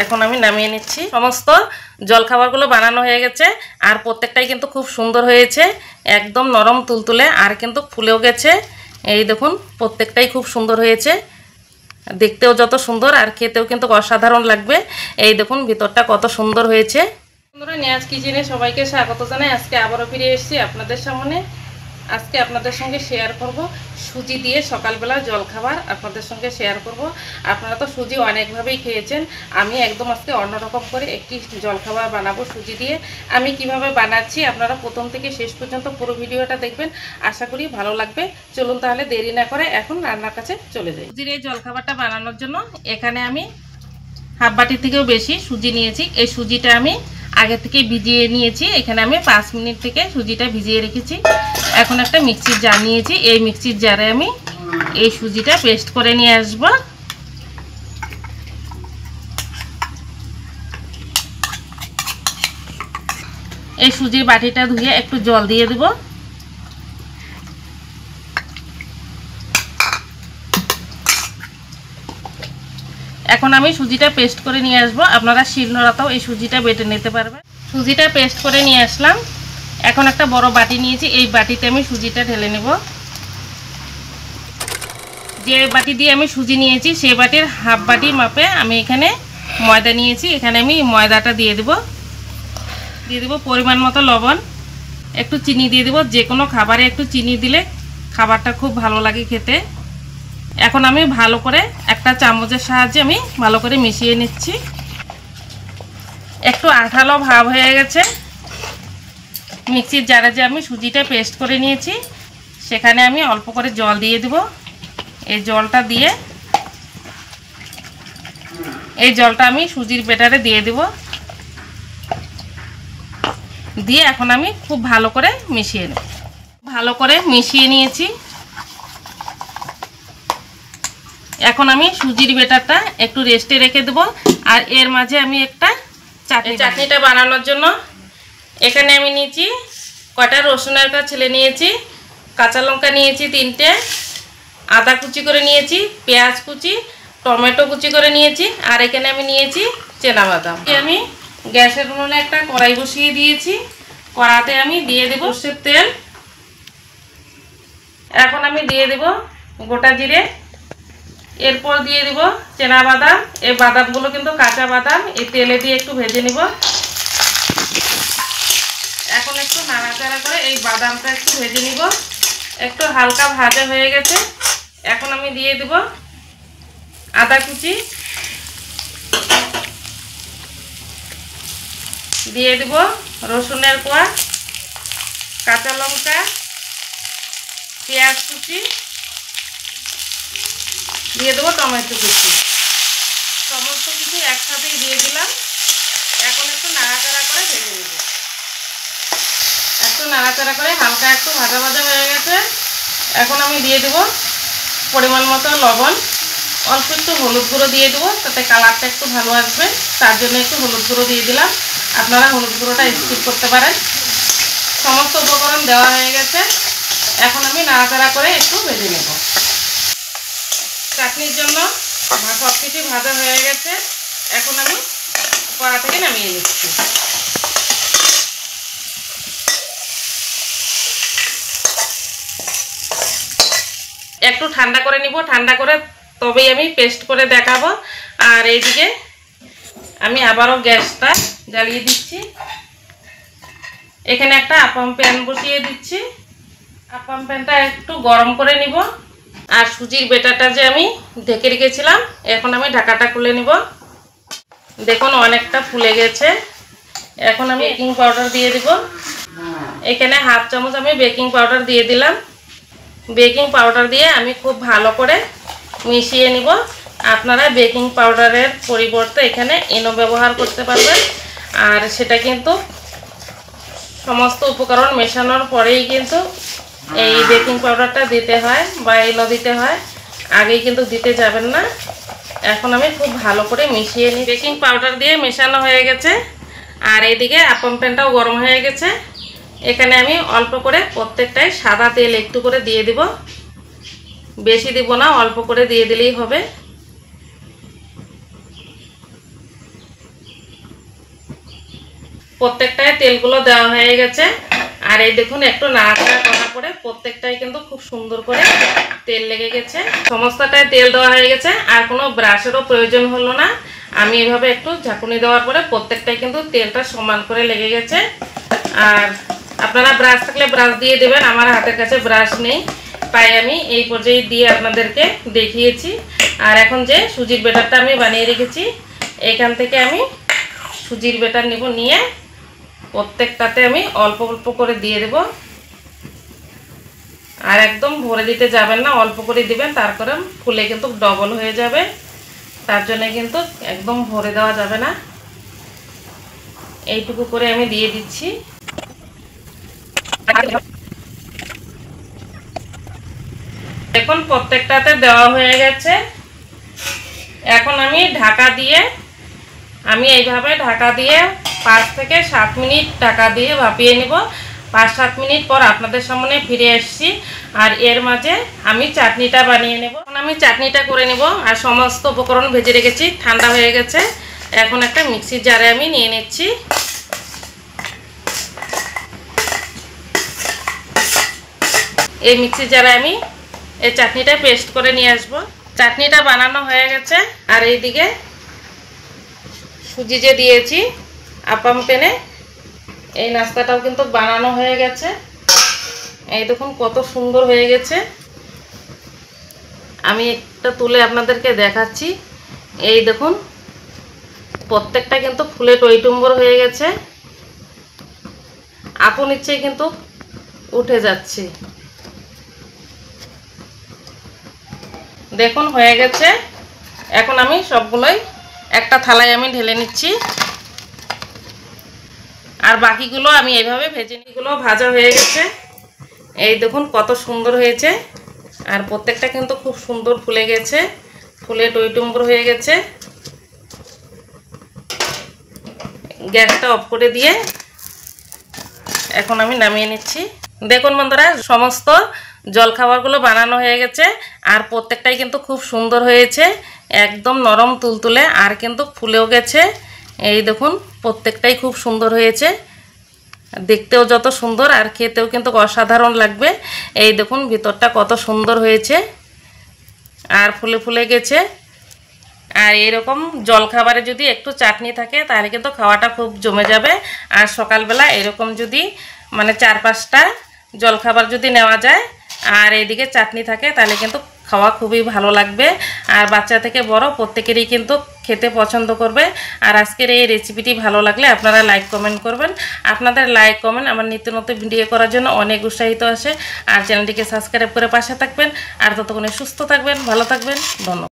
এখন আমি নামিয়ে নিচ্ছি। সমস্ত জলখাবারগুলো বানানো হয়ে গেছে আর প্রত্যেকটাই কিন্তু খুব সুন্দর হয়েছে, একদম নরম তুলতুলে আর কিন্তু ফুলেও গেছে। এই দেখুন প্রত্যেকটাই খুব সুন্দর হয়েছে, দেখতেও যত সুন্দর আর খেতেও কিন্তু অসাধারণ লাগবে। এই দেখুন ভিতরটা কত সুন্দর হয়েছে। বন্ধুরা, নিয়াজ কিচেনে সবাইকে স্বাগত জানাই। আজকে আবারও ফিরে এসেছি আপনাদের সামনে। আজকে আপনাদের সঙ্গে শেয়ার করব সুজি দিয়ে সকালবেলা জলখাবার আপনাদের সঙ্গে শেয়ার করব। আপনারা তো সুজি অনেকভাবেই খেয়েছেন, আমি একদম আজকে অন্যরকম করে একটি জলখাবার বানাবো সুজি দিয়ে। আমি কিভাবে বানাচ্ছি আপনারা প্রথম থেকে শেষ পর্যন্ত পুরো ভিডিওটা দেখবেন, আশা করি ভালো লাগবে। চলুন তাহলে দেরি না করে এখন রান্নার কাছে চলে যাই। সুজির এই জলখাবারটা বানানোর জন্য এখানে আমি হাফ বাটি থেকেও বেশি সুজি নিয়েছি। এই সুজিটা আমি আগে থেকে ভিজিয়ে নিয়েছি, এখানে আমি 5 মিনিট থেকে সুজিটা ভিজিয়ে রেখেছি। এখন একটা মিক্সির জার নিয়েছি, এই মিক্সির জারে আমি এই সুজিটা পেস্ট করে নিয়ে আসব। এই সুজির বাটিটা ধুয়ে একটু জল দিয়ে দেব। এখন আমি সুজিটা পেস্ট করে নিয়ে আসব। আপনারা শিলনোড়াতেও এই সুজিটা বেটে নিতে পারবেন। সুজিটা পেস্ট করে নিয়ে আসলাম। এখন একটা বড় বাটি নিয়েছি, এই বাটিতে আমি সুজিটা ঢেলে নেব। যে বাটি দিয়ে আমি সুজি নিয়েছি সেই বাটির হাফ বাটি মাপে আমি এখানে ময়দা নিয়েছি, এখানে আমি ময়দাটা দিয়ে দেব পরিমাণ মতো লবণ, একটু চিনি দিয়ে দেব। যে কোনো খাবারে একটু চিনি দিলে খাবারটা খুব ভালো লাগে খেতে। এখন আমি ভালো করে একটা চামচের সাহায্যে আমি ভালো করে মিশিয়ে নিচ্ছি। একটু আঠালো ভাব হয়ে গেছে। মিক্সির জারে যে আমি সুজিটা পেস্ট করে নিয়েছি সেখানে আমি অল্প করে জল দিয়ে দেব। এই জলটা দিয়ে এই জলটা আমি সুজির ব্যাটারে দিয়ে দেব। দিয়ে এখন আমি খুব ভালো করে মিশিয়ে নেব। ভালো করে মিশিয়ে নিয়েছি। এখন আমি সুজির ব্যাটারটা একটু রেস্টে রেখে দেব। আর এর মাঝে আমি একটা চাটনিটা বানানোর জন্য এখানে আমি নিয়েছি কটা রসুনের কোয়া ছিলে নিয়েছি, কাঁচা লঙ্কা নিয়েছি 3টে, আদা কুচি করে নিয়েছি, পেঁয়াজ কুচি, টমেটো কুচি করে নিয়েছি, আর এখানে আমি নিয়েছি চীনাবাদাম। আমি গ্যাসের উনুনে একটা কড়াই বসিয়ে দিয়েছি। কড়াতে আমি দিয়ে দেব সর্ষের তেল। এখন আমি দিয়ে দেব গোটা জিরে, এরপর দিয়ে দেব চীনাবাদাম। এই বাদামগুলো কিন্তু কাঁচা বাদাম, এই তেলে দিয়ে একটু ভেজে নিব। এখন একটু নাড়াচাড়া করে এই বাদামটা একটু ভেজে নিব। একটু হালকা ভাজা হয়ে গেছে। এখন আমি দিয়ে দেব আদা কুচি, দিয়ে দেব রসুনের কোয়া, কাঁচা লঙ্কা, পেঁয়াজ কুচি, দিয়ে দেবো টমেটো কুচি। সমস্ত কিছু একসাথেই দিয়ে দিলাম। এখন একটু নাড়াচাড়া করে ভেজে নেব। একটু নাড়াচাড়া করে হালকা একটু ভাজা ভাজা হয়ে গেছে। এখন আমি দিয়ে দেব পরিমাণ মতো লবণ, অল্প একটু হলুদ গুঁড়ো দিয়ে দেবো, তাতে কালারটা একটু ভালো আসবে, তার জন্য একটু হলুদ গুঁড়ো দিয়ে দিলাম। আপনারা হলুদ গুঁড়োটা স্কিপ করতে পারেন। সমস্ত উপকরণ দেওয়া হয়ে গেছে। এখন আমি নাড়াচাড়া করে একটু ভেজে নেব। চাটনির জন্য সব কিছু ভাজা হয়ে গেছে। এখন আমি কড়া থেকে নামিয়ে নিচ্ছি। একটু ঠান্ডা করে নিব, ঠান্ডা করে তবেই আমি পেস্ট করে দেখাবো। আর এইদিকে আমি আবারও গ্যাসটা জ্বালিয়ে দিচ্ছি। এখানে একটা আপ্পাম প্যান বসিয়ে দিচ্ছি। আপ্পাম প্যানটা একটু গরম করে নিব। আর সুজির ব্যাটারটা যে আমি ঢেকে রেখেছিলাম এখন আমি ঢাকাটা খুলে নিব। দেখুন অনেকটা ফুলে গেছে। এখন আমি বেকিং পাউডার দিয়ে দিব। এখানে হাফ চামচ আমি বেকিং পাউডার দিয়ে দিলাম। বেকিং পাউডার দিয়ে আমি খুব ভালো করে মিশিয়ে নিব। আপনারা বেকিং পাউডারের পরিবর্তে এখানে ইনো ব্যবহার করতে পারবেন। আর সেটা কিন্তু সমস্ত উপকরণ মেশানোর পরেই কিন্তু এই বেকিং পাউডারটা দিতে হয় বা ইনো দিতে হয়, আগেই কিন্তু দিতে যাবেন না। এখন আমি খুব ভালো করে মিশিয়ে নিই। বেকিং পাউডার দিয়ে মেশানো হয়ে গেছে। আর এইদিকে আপ্পাম প্যানটাও গরম হয়ে গেছে। এখানে আমি অল্প করে প্রত্যেকটাই সাদা তেল একটু করে দিয়ে দিব। বেশি দিব না, অল্প করে দিয়ে দিলেই হবে। প্রত্যেকটায় তেলগুলো দেওয়া হয়ে গেছে। আর এই দেখুন একটু নাড়াচাড়া করার পরে প্রত্যেকটাই কিন্তু খুব সুন্দর করে তেল লেগে গেছে। সমস্তটায় তেল দেওয়া হয়ে গেছে, আর কোনো ব্রাশেরও প্রয়োজন হলো না। আমি এভাবে একটু ঝাঁকুনি দেওয়ার পরে প্রত্যেকটাই কিন্তু তেলটা সমান করে লেগে গেছে। আর আপনারা ব্রাশ থাকলে ব্রাশ দিয়ে দেবেন, আমার হাতের কাছে ব্রাশ নেই, তাই আমি এই পর্যায়ে দিয়ে আপনাদেরকে দেখিয়েছি। আর এখন যে সুজির ব্যাটারটা আমি বানিয়ে রেখেছি, এখান থেকে আমি সুজির ব্যাটার নেব, নিয়ে প্রত্যেকটাতে আমি অল্প অল্প করে দিয়ে দেব। আর একদম ভরে দিতে যাবেন না, অল্প করে দিবেন, তারপরে ফুলে কিন্তু ডবল হয়ে যাবে। তার জন্য কিন্তু একদম ভরে দেওয়া যাবে না। এইটুকু করে আমি দিয়ে দিচ্ছি। এখন প্রত্যেকটাতে দেওয়া হয়ে গেছে। এখন আমি ঢাকা দিয়ে, আমি এইভাবে ঢাকা দিয়ে 5 থেকে 7 মিনিট ঢাকা দিয়ে ভাপিয়ে নিব। 5-7 মিনিট পর আপনাদের সামনে ফিরে আসছি। আর এর মাঝে আমি চাটনিটা বানিয়ে নেব। এখন আমি চাটনিটা করে নেব। আর সমস্ত উপকরণ ভেজে রেখেছি, ঠান্ডা হয়ে গেছে। এখন একটা মিক্সির জারে আমি নিয়ে নিচ্ছি। এই মিক্সির জারে আমি এই চাটনিটা পেস্ট করে নিয়ে আসব। চাটনিটা বানানো হয়ে গেছে। আর এইদিকে সুজি যে দিয়েছি আপাম প্যানে, এই নাস্তাটাও কিন্তু বানানো হয়ে গেছে। এই দেখুন কত সুন্দর হয়ে গেছে। আমি একটা তুলে আপনাদেরকে দেখাচ্ছি। এই দেখুন প্রত্যেকটা কিন্তু ফুলে টইটুম্বর হয়ে গেছে, আপন ইচ্ছেই কিন্তু উঠে যাচ্ছে। দেখুন হয়ে গেছে। এখন আমি সবগুলোই একটা থালায় আমি ঢেলে নিচ্ছি। আর বাকিগুলো আমি এইভাবে ভেজে নিগুলো ভাজা হয়ে গেছে। এই দেখুন কত সুন্দর হয়েছে। আর প্রত্যেকটা কিন্তু খুব সুন্দর ফুলে গেছে, ফুলে টইটুম্বর হয়ে গেছে। গ্যাসটা অফ করে দিয়ে এখন আমি নামিয়ে নিচ্ছি। দেখুন বন্ধুরা, সমস্ত জলখাবারগুলো বানানো হয়ে গেছে। আর প্রত্যেকটাই কিন্তু খুব সুন্দর হয়েছে, একদম নরম তুলতুলে, আর কিন্তু ফুলেও গেছে। এই দেখুন প্রত্যেকটাই খুব সুন্দর হয়েছে, দেখতেও যত সুন্দর আর খেতেও কিন্তু অসাধারণ লাগবে। এই দেখুন ভিতরটা কত সুন্দর হয়েছে আর ফুলে ফুলে গেছে। আর এরকম জলখাবারে যদি একটু চাটনি থাকে তাহলে কিন্তু খাওয়াটা খুব জমে যাবে। আর সকালবেলা এরকম যদি মানে 4-5টা জলখাবার যদি নেওয়া যায় আর এইদিকে চাটনি থাকে তাহলে কিন্তু খাওয়া খুবই ভালো লাগবে। আর বাচ্চা থেকে বড় প্রত্যেকেরই কিন্তু খেতে পছন্দ করবে। আর আজকের এই রেসিপিটি ভালো লাগলে আপনারা লাইক কমেন্ট করবেন। আপনাদের লাইক কমেন্ট আমার নিত্য নতুন ভিডিও করার জন্য অনেক উৎসাহিত আসে। আর চ্যানেলটিকে সাবস্ক্রাইব করে পাশে থাকবেন। আর ততক্ষণে সুস্থ থাকবেন, ভালো থাকবেন। ধন্যবাদ।